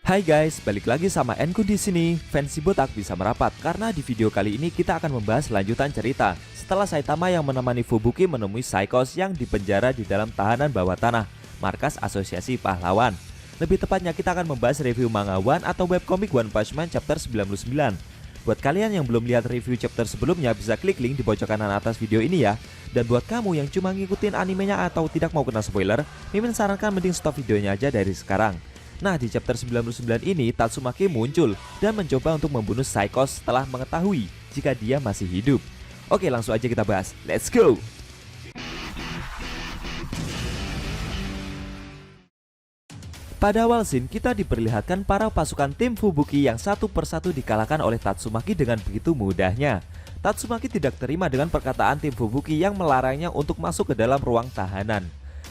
Hai guys, balik lagi sama Enku di sini. Fans Botak bisa merapat karena di video kali ini kita akan membahas lanjutan cerita setelah Saitama yang menemani Fubuki menemui Psychos yang dipenjara di dalam tahanan bawah tanah, markas Asosiasi Pahlawan. Lebih tepatnya kita akan membahas review manga One atau webcomic One Punch Man chapter 99. Buat kalian yang belum lihat review chapter sebelumnya bisa klik link di pojok kanan atas video ini ya. Dan buat kamu yang cuma ngikutin animenya atau tidak mau kena spoiler, Mimin sarankan mending stop videonya aja dari sekarang. Nah, di chapter 99 ini Tatsumaki muncul dan mencoba untuk membunuh Psychos setelah mengetahui jika dia masih hidup. Oke, langsung aja kita bahas. Let's go! Pada awal scene, kita diperlihatkan para pasukan tim Fubuki yang satu persatu dikalahkan oleh Tatsumaki dengan begitu mudahnya. Tatsumaki tidak terima dengan perkataan tim Fubuki yang melarangnya untuk masuk ke dalam ruang tahanan.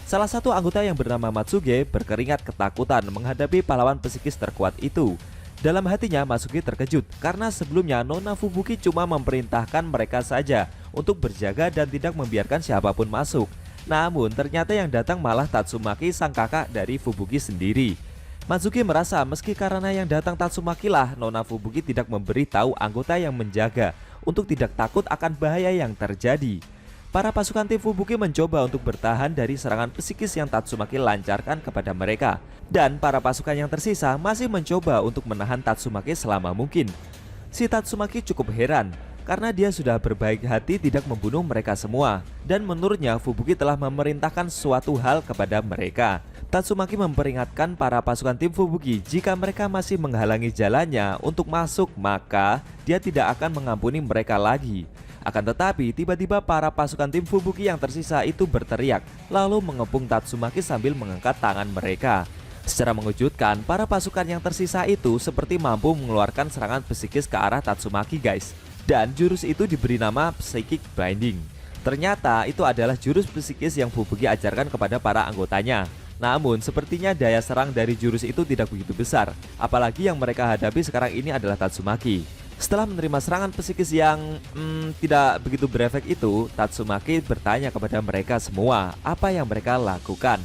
Salah satu anggota yang bernama Matsuge berkeringat ketakutan menghadapi pahlawan psikis terkuat itu. Dalam hatinya Matsuge terkejut karena sebelumnya Nona Fubuki cuma memerintahkan mereka saja untuk berjaga dan tidak membiarkan siapapun masuk. Namun ternyata yang datang malah Tatsumaki, sang kakak dari Fubuki sendiri. Matsuge merasa meski karena yang datang Tatsumaki lah Nona Fubuki tidak memberitahu anggota yang menjaga untuk tidak takut akan bahaya yang terjadi. Para pasukan tim Fubuki mencoba untuk bertahan dari serangan psikis yang Tatsumaki lancarkan kepada mereka. Dan para pasukan yang tersisa masih mencoba untuk menahan Tatsumaki selama mungkin. Si Tatsumaki cukup heran karena dia sudah berbaik hati tidak membunuh mereka semua. Dan menurutnya Fubuki telah memerintahkan suatu hal kepada mereka. Tatsumaki memperingatkan para pasukan tim Fubuki jika mereka masih menghalangi jalannya untuk masuk, maka dia tidak akan mengampuni mereka lagi. Akan tetapi tiba-tiba para pasukan tim Fubuki yang tersisa itu berteriak lalu mengepung Tatsumaki sambil mengangkat tangan mereka. Secara mengejutkan, para pasukan yang tersisa itu seperti mampu mengeluarkan serangan psikis ke arah Tatsumaki guys. Dan jurus itu diberi nama Psychic Binding. Ternyata itu adalah jurus psikis yang Fubuki ajarkan kepada para anggotanya. Namun sepertinya daya serang dari jurus itu tidak begitu besar. Apalagi yang mereka hadapi sekarang ini adalah Tatsumaki. Setelah menerima serangan psikis yang tidak begitu berefek itu, Tatsumaki bertanya kepada mereka semua apa yang mereka lakukan.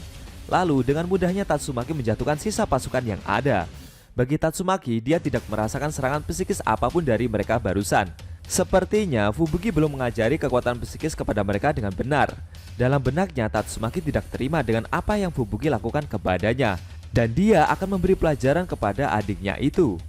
Lalu dengan mudahnya Tatsumaki menjatuhkan sisa pasukan yang ada. Bagi Tatsumaki, dia tidak merasakan serangan psikis apapun dari mereka barusan. Sepertinya Fubuki belum mengajari kekuatan psikis kepada mereka dengan benar. Dalam benaknya Tatsumaki tidak terima dengan apa yang Fubuki lakukan kepadanya. Dan dia akan memberi pelajaran kepada adiknya itu.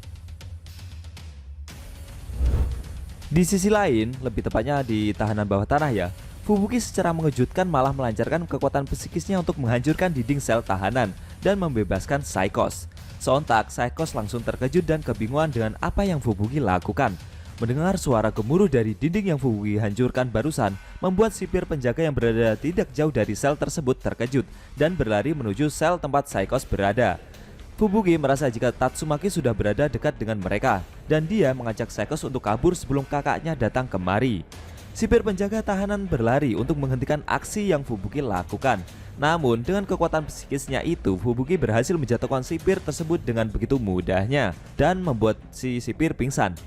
Di sisi lain, lebih tepatnya di tahanan bawah tanah ya, Fubuki secara mengejutkan malah melancarkan kekuatan psikisnya untuk menghancurkan dinding sel tahanan dan membebaskan Psychos. Sontak, Psychos langsung terkejut dan kebingungan dengan apa yang Fubuki lakukan. Mendengar suara gemuruh dari dinding yang Fubuki hancurkan barusan, membuat sipir penjaga yang berada tidak jauh dari sel tersebut terkejut dan berlari menuju sel tempat Psychos berada. Fubuki merasa jika Tatsumaki sudah berada dekat dengan mereka dan dia mengajak Psychos untuk kabur sebelum kakaknya datang kemari. Sipir penjaga tahanan berlari untuk menghentikan aksi yang Fubuki lakukan. Namun dengan kekuatan psikisnya itu Fubuki berhasil menjatuhkan sipir tersebut dengan begitu mudahnya dan membuat si sipir pingsan.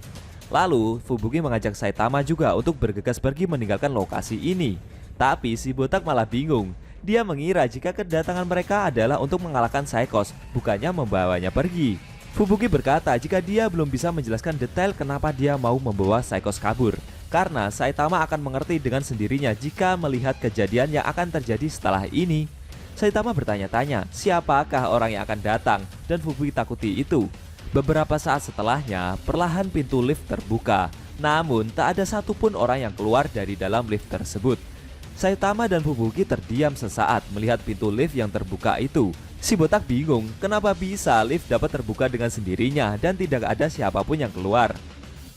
Lalu Fubuki mengajak Saitama juga untuk bergegas pergi meninggalkan lokasi ini. Tapi si botak malah bingung. Dia mengira jika kedatangan mereka adalah untuk mengalahkan Psychos, bukannya membawanya pergi. Fubuki berkata jika dia belum bisa menjelaskan detail kenapa dia mau membawa Psychos kabur, karena Saitama akan mengerti dengan sendirinya jika melihat kejadian yang akan terjadi setelah ini. Saitama bertanya-tanya siapakah orang yang akan datang dan Fubuki takuti itu. Beberapa saat setelahnya, perlahan pintu lift terbuka, namun tak ada satupun orang yang keluar dari dalam lift tersebut. Saitama dan Fubuki terdiam sesaat melihat pintu lift yang terbuka itu. Si botak bingung kenapa bisa lift dapat terbuka dengan sendirinya dan tidak ada siapapun yang keluar.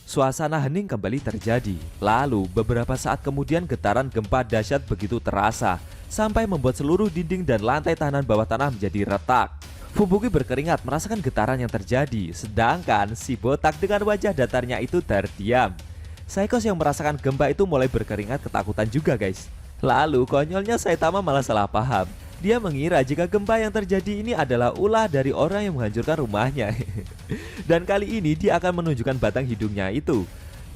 Suasana hening kembali terjadi. Lalu beberapa saat kemudian getaran gempa dahsyat begitu terasa sampai membuat seluruh dinding dan lantai tahanan bawah tanah menjadi retak. Fubuki berkeringat merasakan getaran yang terjadi, sedangkan si botak dengan wajah datarnya itu terdiam. Psychos yang merasakan gempa itu mulai berkeringat ketakutan juga guys. Lalu konyolnya Saitama malah salah paham. Dia mengira jika gempa yang terjadi ini adalah ulah dari orang yang menghancurkan rumahnya. Dan kali ini dia akan menunjukkan batang hidungnya itu.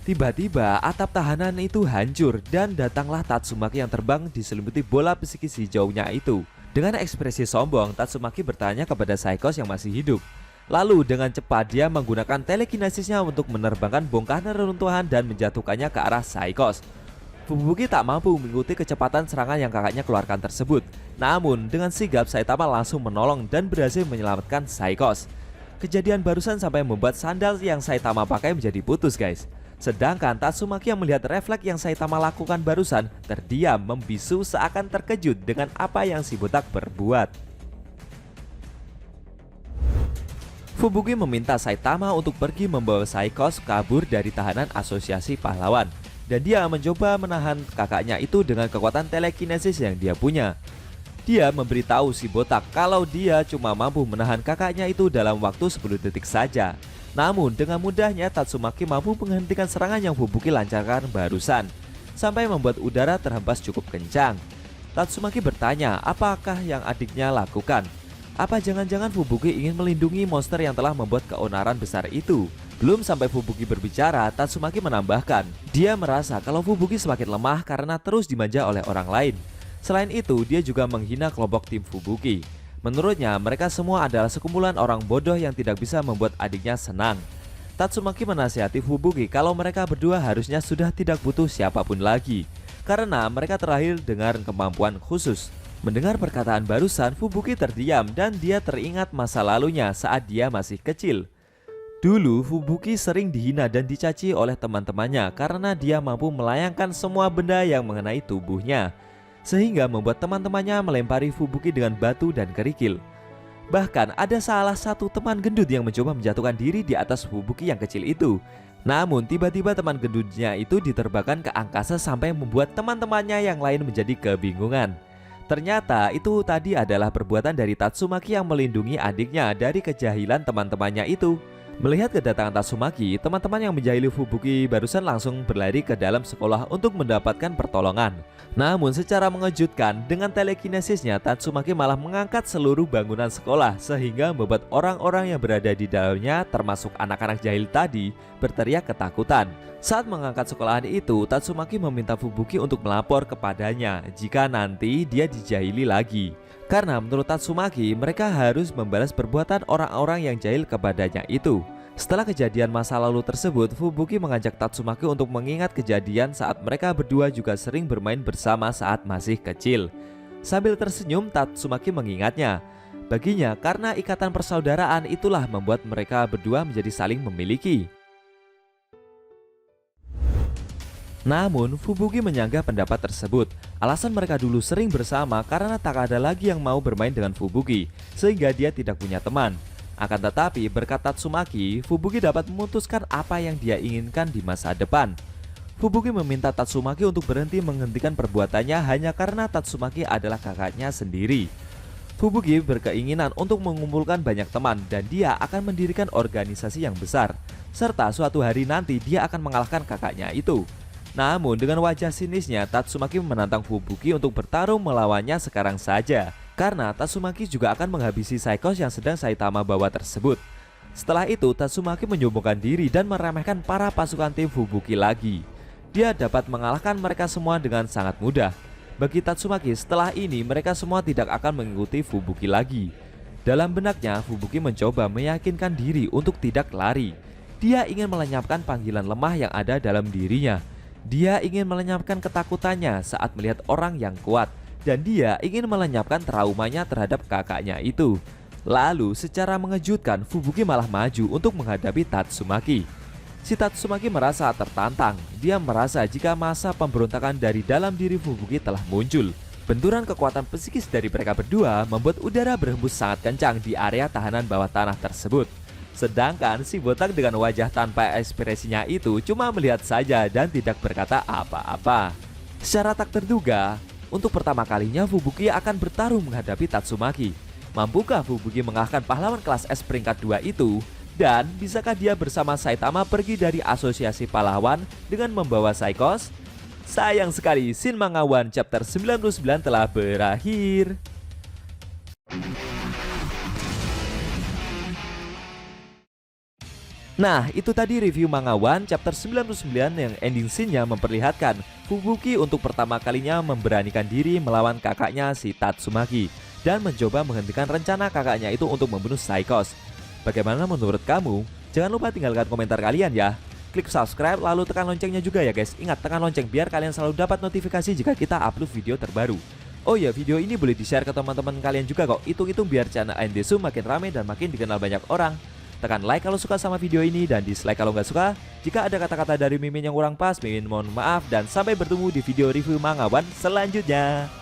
Tiba-tiba atap tahanan itu hancur dan datanglah Tatsumaki yang terbang diselimuti bola psikis hijaunya itu. Dengan ekspresi sombong, Tatsumaki bertanya kepada Psychos yang masih hidup, Lalu dengan cepat dia menggunakan telekinesisnya untuk menerbangkan bongkahan reruntuhan dan menjatuhkannya ke arah Saikos. Fubuki tak mampu mengikuti kecepatan serangan yang kakaknya keluarkan tersebut. Namun dengan sigap Saitama langsung menolong dan berhasil menyelamatkan Saikos. Kejadian barusan sampai membuat sandal yang Saitama pakai menjadi putus guys. Sedangkan Tatsumaki yang melihat refleks yang Saitama lakukan barusan terdiam membisu seakan terkejut dengan apa yang si botak berbuat. Fubuki meminta Saitama untuk pergi membawa Saikos kabur dari tahanan asosiasi pahlawan. Dan dia mencoba menahan kakaknya itu dengan kekuatan telekinesis yang dia punya. Dia memberitahu si botak kalau dia cuma mampu menahan kakaknya itu dalam waktu 10 detik saja. Namun dengan mudahnya Tatsumaki mampu menghentikan serangan yang Fubuki lancarkan barusan, sampai membuat udara terhempas cukup kencang. Tatsumaki bertanya apakah yang adiknya lakukan. Apa jangan-jangan Fubuki ingin melindungi monster yang telah membuat keonaran besar itu? Belum sampai Fubuki berbicara, Tatsumaki menambahkan, dia merasa kalau Fubuki semakin lemah karena terus dimanja oleh orang lain. Selain itu, dia juga menghina kelompok tim Fubuki. Menurutnya, mereka semua adalah sekumpulan orang bodoh yang tidak bisa membuat adiknya senang. Tatsumaki menasihati Fubuki kalau mereka berdua harusnya sudah tidak butuh siapapun lagi, karena mereka terlahir dengan kemampuan khusus. Mendengar perkataan barusan, Fubuki terdiam dan dia teringat masa lalunya saat dia masih kecil. Dulu Fubuki sering dihina dan dicaci oleh teman-temannya karena dia mampu melayangkan semua benda yang mengenai tubuhnya, sehingga membuat teman-temannya melempari Fubuki dengan batu dan kerikil. Bahkan ada salah satu teman gendut yang mencoba menjatuhkan diri di atas Fubuki yang kecil itu. Namun tiba-tiba teman gendutnya itu diterbangkan ke angkasa sampai membuat teman-temannya yang lain menjadi kebingungan. Ternyata itu tadi adalah perbuatan dari Tatsumaki yang melindungi adiknya dari kejahilan teman-temannya itu. Melihat kedatangan Tatsumaki, teman-teman yang menjahili Fubuki barusan langsung berlari ke dalam sekolah untuk mendapatkan pertolongan. Namun secara mengejutkan, dengan telekinesisnya Tatsumaki malah mengangkat seluruh bangunan sekolah sehingga membuat orang-orang yang berada di dalamnya termasuk anak-anak jahil tadi berteriak ketakutan. Saat mengangkat sekolahan itu, Tatsumaki meminta Fubuki untuk melapor kepadanya jika nanti dia dijahili lagi. Karena menurut Tatsumaki, mereka harus membalas perbuatan orang-orang yang jahil kepadanya itu. Setelah kejadian masa lalu tersebut, Fubuki mengajak Tatsumaki untuk mengingat kejadian saat mereka berdua juga sering bermain bersama saat masih kecil. Sambil tersenyum, Tatsumaki mengingatnya. Baginya, karena ikatan persaudaraan itulah membuat mereka berdua menjadi saling memiliki. Namun, Fubuki menyanggah pendapat tersebut. Alasan mereka dulu sering bersama karena tak ada lagi yang mau bermain dengan Fubuki, sehingga dia tidak punya teman. Akan tetapi, berkat Tatsumaki, Fubuki dapat memutuskan apa yang dia inginkan di masa depan. Fubuki meminta Tatsumaki untuk berhenti menghentikan perbuatannya hanya karena Tatsumaki adalah kakaknya sendiri. Fubuki berkeinginan untuk mengumpulkan banyak teman dan dia akan mendirikan organisasi yang besar, serta suatu hari nanti dia akan mengalahkan kakaknya itu. Namun dengan wajah sinisnya, Tatsumaki menantang Fubuki untuk bertarung melawannya sekarang saja, karena Tatsumaki juga akan menghabisi Saikos yang sedang Saitama bawa tersebut. Setelah itu, Tatsumaki menyombongkan diri dan meremehkan para pasukan tim Fubuki lagi. Dia dapat mengalahkan mereka semua dengan sangat mudah. Bagi Tatsumaki, setelah ini mereka semua tidak akan mengikuti Fubuki lagi. Dalam benaknya, Fubuki mencoba meyakinkan diri untuk tidak lari. Dia ingin melenyapkan panggilan lemah yang ada dalam dirinya. Dia ingin melenyapkan ketakutannya saat melihat orang yang kuat, dan dia ingin melenyapkan traumanya terhadap kakaknya itu. Lalu secara mengejutkan, Fubuki malah maju untuk menghadapi Tatsumaki. Si Tatsumaki merasa tertantang. Dia merasa jika masa pemberontakan dari dalam diri Fubuki telah muncul. Benturan kekuatan psikis dari mereka berdua membuat udara berhembus sangat kencang di area tahanan bawah tanah tersebut. Sedangkan si botak dengan wajah tanpa ekspresinya itu cuma melihat saja dan tidak berkata apa-apa. Secara tak terduga, untuk pertama kalinya Fubuki akan bertarung menghadapi Tatsumaki. Mampukah Fubuki mengalahkan pahlawan kelas S peringkat 2 itu? Dan bisakah dia bersama Saitama pergi dari asosiasi pahlawan dengan membawa Saikos? Sayang sekali, Shin Manga One chapter 99 telah berakhir. Nah, itu tadi review Manga One chapter 99 yang ending scene-nya memperlihatkan Fubuki untuk pertama kalinya memberanikan diri melawan kakaknya si Tatsumaki dan mencoba menghentikan rencana kakaknya itu untuk membunuh Saikos. Bagaimana menurut kamu? Jangan lupa tinggalkan komentar kalian ya. Klik subscribe lalu tekan loncengnya juga ya guys. Ingat tekan lonceng biar kalian selalu dapat notifikasi jika kita upload video terbaru. Oh ya, video ini boleh di-share ke teman-teman kalian juga kok. Hitung-hitung biar channel ANDSUM makin rame dan makin dikenal banyak orang. Tekan like kalau suka sama video ini dan dislike kalau nggak suka. Jika ada kata-kata dari Mimin yang kurang pas, Mimin mohon maaf dan sampai bertemu di video review Mangawan selanjutnya.